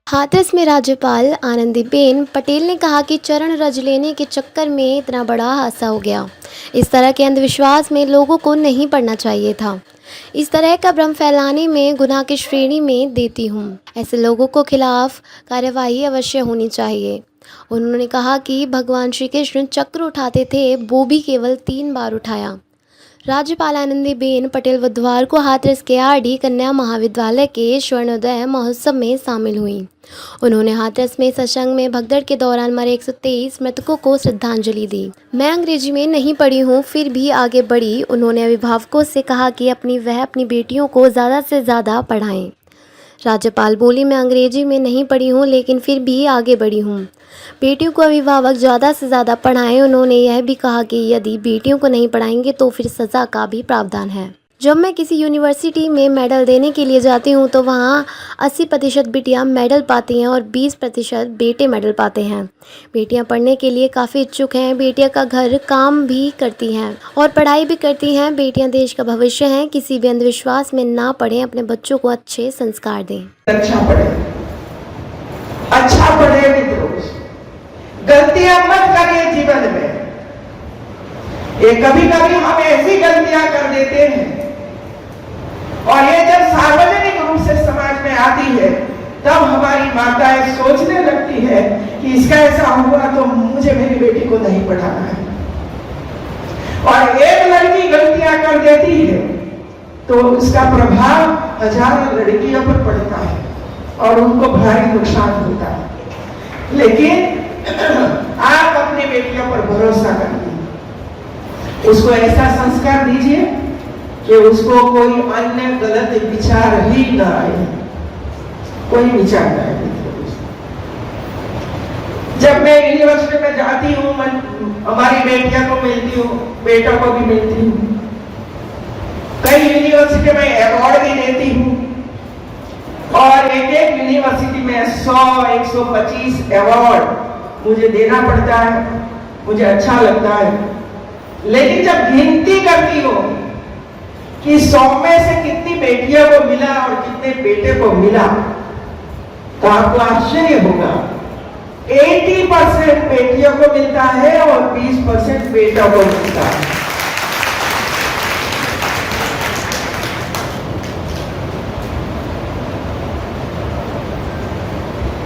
हाथरस में राज्यपाल आनंदीबेन पटेल ने कहा कि चरण रज लेने के चक्कर में इतना बड़ा हादसा हो गया। इस तरह के अंधविश्वास में लोगों को नहीं पड़ना चाहिए था। इस तरह का भ्रम फैलाने में गुनाह की श्रेणी में देती हूँ। ऐसे लोगों को खिलाफ कार्यवाही अवश्य होनी चाहिए। उन्होंने कहा कि भगवान श्री कृष्ण चक्र उठाते थे, वो भी केवल 3 बार उठाया। राज्यपाल आनंदीबेन पटेल बुधवार को हाथरस के आरडी कन्या महाविद्यालय के स्वर्णोदय महोत्सव में शामिल हुई। उन्होंने हाथरस में सत्संग में भगदड़ के दौरान मरे 123 मृतकों को श्रद्धांजलि दी। मैं अंग्रेजी में नहीं पढ़ी हूँ, फिर भी आगे बढ़ी। उन्होंने अभिभावकों से कहा कि वह अपनी बेटियों को ज़्यादा से ज़्यादा पढ़ाएं। राज्यपाल बोली, मैं अंग्रेजी में नहीं पढ़ी हूँ, लेकिन फिर भी आगे बढ़ी हूँ। बेटियों को अभिभावक ज़्यादा से ज़्यादा पढ़ाएं। उन्होंने यह भी कहा कि यदि बेटियों को नहीं पढ़ाएंगे तो फिर सज़ा का भी प्रावधान है। जब मैं किसी यूनिवर्सिटी में मेडल देने के लिए जाती हूँ तो वहाँ 80% बेटियाँ मेडल पाती हैं और 20% बेटे मेडल पाते हैं। बेटियाँ पढ़ने के लिए काफ़ी इच्छुक हैं। बेटियाँ का घर काम भी करती हैं और पढ़ाई भी करती हैं। बेटियाँ देश का भविष्य हैं। किसी भी अंधविश्वास में ना पढ़ें, अपने बच्चों को अच्छे संस्कार दें। अच्छा पढ़े मित्रों, गलतियां मत करिए जीवन में। ये कभी कभी हम ऐसी गलतियां कर देते हैं और ये जब सार्वजनिक रूप से समाज में आती है तब हमारी माताएं सोचने लगती है कि इसका ऐसा हुआ तो मुझे मेरी बेटी को नहीं पढ़ाना है। और एक लड़की गलतियां कर देती है तो उसका प्रभाव हजारों लड़कियों पर पड़ता है और उनको भारी नुकसान होता है। लेकिन आप अपनी बेटियों पर भरोसा करिए, उसको ऐसा संस्कार दीजिए कि उसको कोई अन्य गलत विचार ही न आए, कोई विचार न आए। जब मैं यूनिवर्सिटी में जाती हूँ, हमारी बेटियों को मिलती हूँ, बेटों को भी मिलती हूँ। कई यूनिवर्सिटी में अवार्ड भी देती हूँ और एक यूनिवर्सिटी में 100-125 अवार्ड मुझे देना पड़ता है। मुझे अच्छा लगता है, लेकिन जब गिनती करती हो कि 100 में से कितनी बेटियों को मिला और कितने बेटे को मिला तो आपको आश्चर्य होगा। 80% बेटियों को मिलता है और 20% बेटों को मिलता है।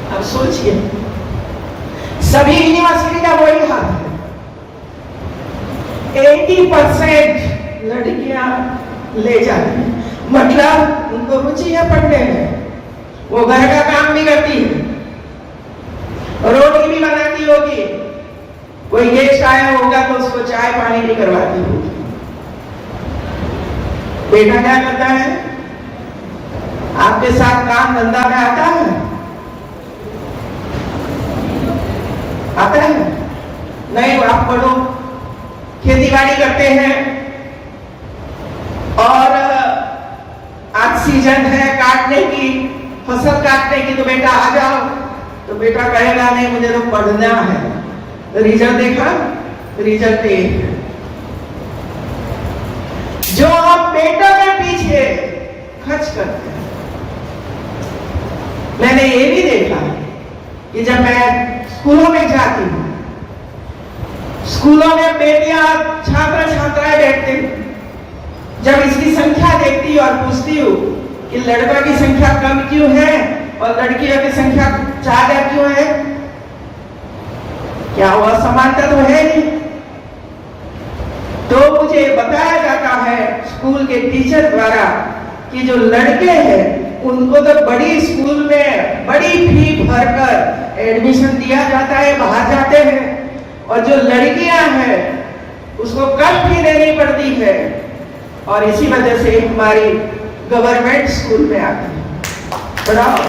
अब सोचिए, सभी यूनिवर्सिटी का वही हाल है। 80% लड़कियां ले जाती हैं, मतलब उनको रुचि है पढ़ने में, वो घर का काम भी करती है, रोटी भी बनाती होगी, कोई गेस्ट आया होगा तो उसको चाय पानी भी करवाती होगी। बेटा क्या करता है? आपके साथ काम धंधा में आता है? आता है? नहीं, आप पढ़ो, खेती बाड़ी करते हैं और आज सीजन है काटने की, फसल काटने की, तो बेटा आ जाओ। तो बेटा कहेगा नहीं, मुझे तो पढ़ना है। रिजल्ट देखा? रिजल्ट एक। जो हम बेटों के पीछे खर्च करते हैं, मैंने ये भी देखा कि जब मैं स्कूलों में जाती हूँ, स्कूलों में बेटियां छात्र छात्राएं बैठते हैं, जब इसकी संख्या देखती और पूछती हूँ कि लड़कों की संख्या कम क्यों है और लड़कियों की संख्या ज्यादा क्यों है, क्या वो असमानता तो है नहीं? तो मुझे बताया जाता है स्कूल के टीचर द्वारा कि जो लड़के हैं उनको तो बड़ी स्कूल में बड़ी फी भरकर एडमिशन दिया जाता है, बाहर जाते हैं, और जो लड़कियां हैं उसको कम फी देनी पड़ती है और इसी वजह से हमारी गवर्नमेंट स्कूल में आती है। पढ़ाओ।